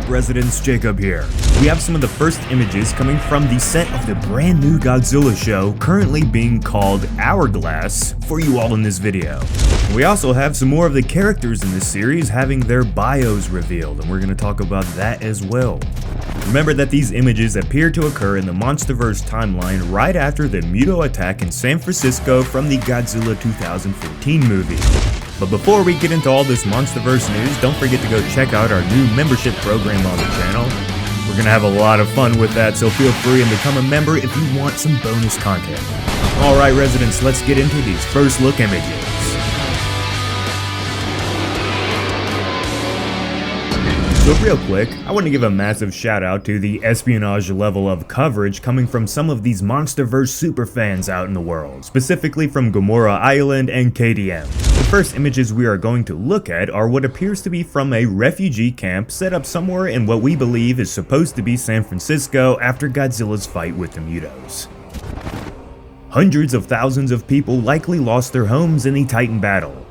up, residents? Jacob here. We have some of the first images coming from the set of the brand new Godzilla show, currently being called Hourglass, for you all in this video. We also have some more of the characters in this series having their bios revealed, and we're going to talk about that as well. Remember that these images appear to occur in the MonsterVerse timeline right after the Mechado attack in San Francisco from the Godzilla 2014 movie. But before we get into all this MonsterVerse news, don't forget to go check out our new membership program on the channel. We're going to have a lot of fun with that, so feel free and become a member if you want some bonus content. Alright residents, let's get into these first look images. So real quick, I want to give a massive shout out to the espionage level of coverage coming from some of these MonsterVerse superfans out in the world, specifically from Godzilla Island and KDM. The first images we are going to look at are what appears to be from a refugee camp set up somewhere in what we believe is supposed to be San Francisco after Godzilla's fight with the Mechados. Hundreds of thousands of people likely lost their homes in the Titan battle.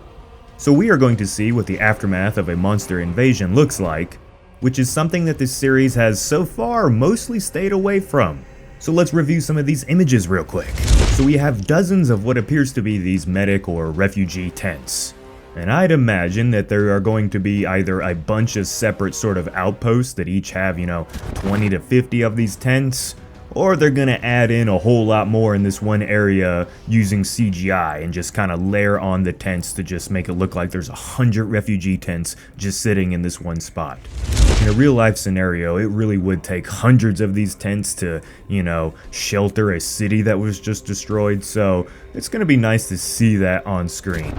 So we are going to see what the aftermath of a monster invasion looks like, which is something that this series has so far mostly stayed away from. So let's review some of these images real quick. So we have dozens of what appears to be these medic or refugee tents. And I'd imagine that there are going to be either a bunch of separate sort of outposts that each have, 20 to 50 of these tents, or they're gonna add in a whole lot more in this one area using CGI and just kind of layer on the tents to just make it look like there's 100 refugee tents just sitting in this one spot. In a real life scenario, it really would take hundreds of these tents to, shelter a city that was just destroyed, so it's gonna be nice to see that on screen.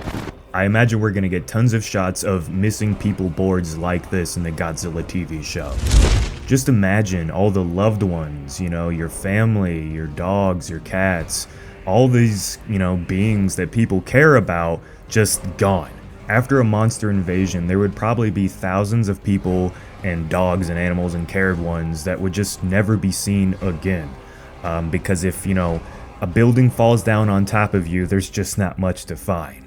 I imagine we're gonna get tons of shots of missing people boards like this in the Godzilla TV show. Just imagine all the loved ones, your family, your dogs, your cats, all these, beings that people care about just gone. After a monster invasion, there would probably be thousands of people and dogs and animals and cared ones that would just never be seen again. Because if, a building falls down on top of you, there's just not much to find.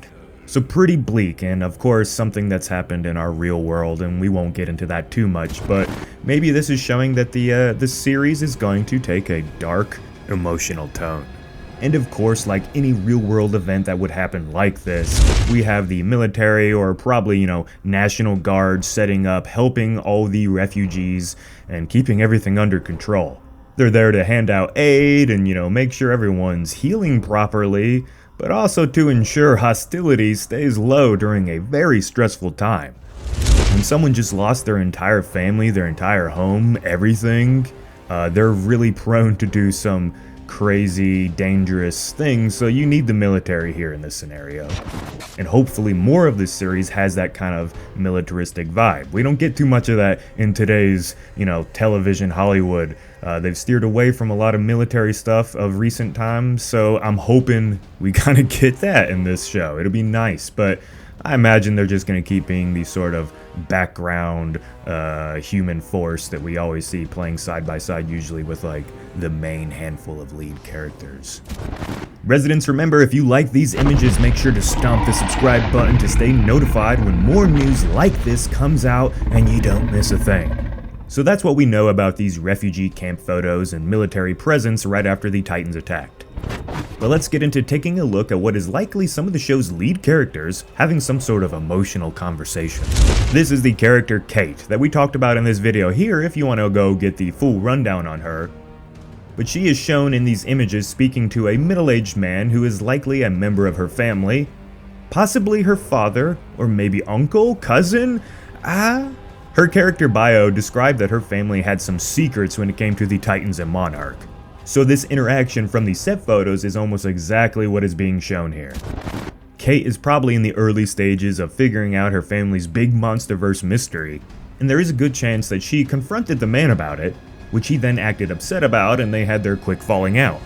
So pretty bleak, and of course something that's happened in our real world, and we won't get into that too much, but maybe this is showing that the series is going to take a dark, emotional tone. And of course, like any real world event that would happen like this, we have the military or probably, National Guard setting up, helping all the refugees and keeping everything under control. They're there to hand out aid and, make sure everyone's healing properly, but also to ensure hostility stays low during a very stressful time. When someone just lost their entire family, their entire home, everything, they're really prone to do some crazy, dangerous things, so you need the military here in this scenario. And hopefully more of this series has that kind of militaristic vibe. We don't get too much of that in today's, television Hollywood. They've steered away from a lot of military stuff of recent times, so I'm hoping we kind of get that in this show. It'll be nice, but I imagine they're just going to keep being the sort of background human force that we always see playing side by side, usually with like the main handful of lead characters. Residents, remember, if you like these images, make sure to stomp the subscribe button to stay notified when more news like this comes out and you don't miss a thing. So that's what we know about these refugee camp photos and military presence right after the Titans attacked. But let's get into taking a look at what is likely some of the show's lead characters having some sort of emotional conversation. This is the character Kate that we talked about in this video here if you want to go get the full rundown on her. But she is shown in these images speaking to a middle-aged man who is likely a member of her family, possibly her father, or maybe uncle, cousin, Her character bio described that her family had some secrets when it came to the Titans and Monarch. So this interaction from the set photos is almost exactly what is being shown here. Kate is probably in the early stages of figuring out her family's big MonsterVerse mystery, and there is a good chance that she confronted the man about it, which he then acted upset about and they had their quick falling out.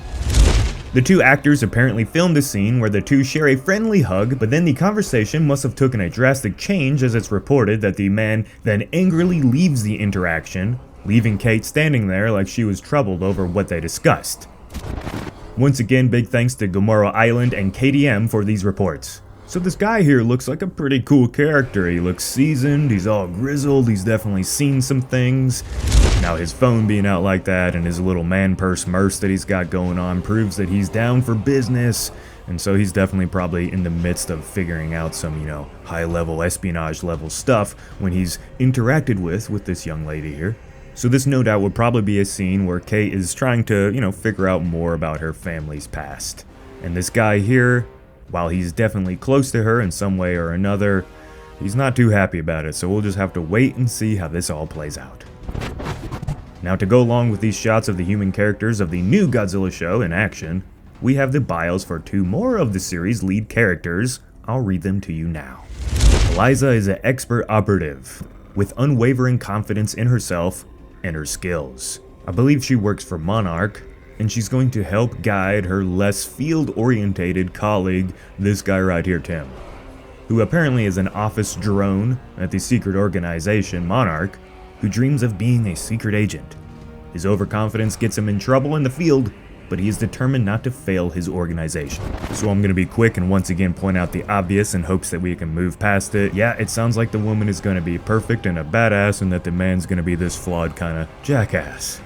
The two actors apparently filmed a scene where the two share a friendly hug, but then the conversation must have taken a drastic change as it's reported that the man then angrily leaves the interaction, leaving Kate standing there like she was troubled over what they discussed. Once again, big thanks to Godzilla Island and KDM for these reports. So this guy here looks like a pretty cool character. He looks seasoned, he's all grizzled, he's definitely seen some things. Now his phone being out like that and his little man purse merce that he's got going on proves that he's down for business. And so he's definitely probably in the midst of figuring out some, high-level espionage level stuff when he's interacted with this young lady here. So this no doubt would probably be a scene where Kate is trying to, figure out more about her family's past. And this guy here, while he's definitely close to her in some way or another, he's not too happy about it, so we'll just have to wait and see how this all plays out. Now to go along with these shots of the human characters of the new Godzilla show in action, we have the bios for 2 more of the series' lead characters. I'll read them to you now. Eliza is an expert operative, with unwavering confidence in herself and her skills. I believe she works for Monarch, and she's going to help guide her less field-orientated colleague, this guy right here, Tim, who apparently is an office drone at the secret organization Monarch, who dreams of being a secret agent. His overconfidence gets him in trouble in the field, but he is determined not to fail his organization. So I'm gonna be quick and once again point out the obvious in hopes that we can move past it. Yeah, it sounds like the woman is gonna be perfect and a badass, and that the man's gonna be this flawed kind of jackass.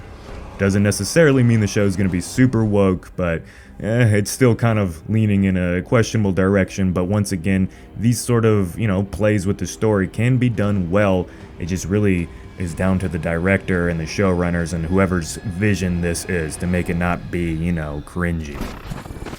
Doesn't necessarily mean the show's gonna be super woke, but it's still kind of leaning in a questionable direction. But once again, these sort of, plays with the story can be done well. It just really is down to the director and the showrunners and whoever's vision this is to make it not be, cringy.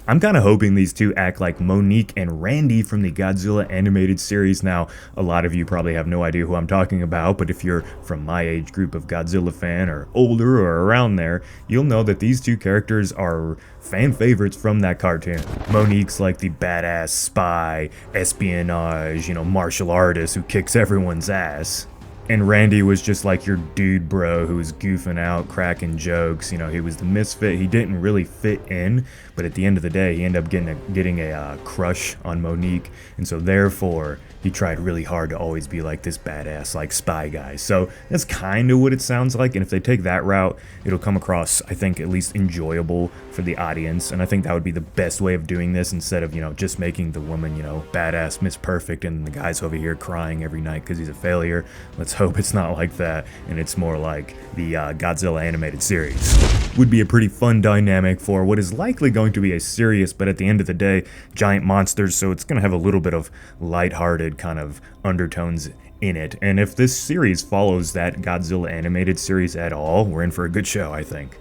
I'm kind of hoping these two act like Monique and Randy from the Godzilla animated series. Now, a lot of you probably have no idea who I'm talking about, but if you're from my age group of Godzilla fan or older or around there, you'll know that these two characters are fan favorites from that cartoon. Monique's like the badass spy, espionage, martial artist who kicks everyone's ass. And Randy was just like your dude bro who was goofing out, cracking jokes. He was the misfit. He didn't really fit in, but at the end of the day, he ended up getting a crush on Monique. And so therefore, he tried really hard to always be like this badass, like spy guy. So that's kind of what it sounds like. And if they take that route, it'll come across, I think, at least enjoyable for the audience. And I think that would be the best way of doing this instead of, just making the woman, badass, Miss Perfect, and the guy's over here crying every night because he's a failure. Let's hope it's not like that, and it's more like the Godzilla animated series. Would be a pretty fun dynamic for what is likely going to be a serious, but at the end of the day, giant monsters, so it's going to have a little bit of lighthearted kind of undertones in it. And if this series follows that Godzilla animated series at all, we're in for a good show, I think.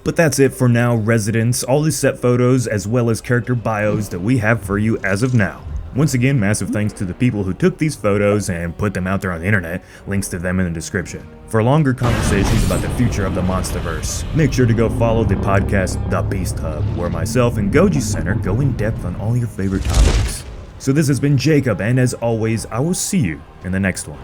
But that's it for now, residents. All the set photos as well as character bios that we have for you as of now. Once again, massive thanks to the people who took these photos and put them out there on the internet, links to them in the description. For longer conversations about the future of the MonsterVerse, make sure to go follow the podcast The Beast Hub, where myself and Goji Center go in depth on all your favorite topics. So this has been Jacob, and as always, I will see you in the next one.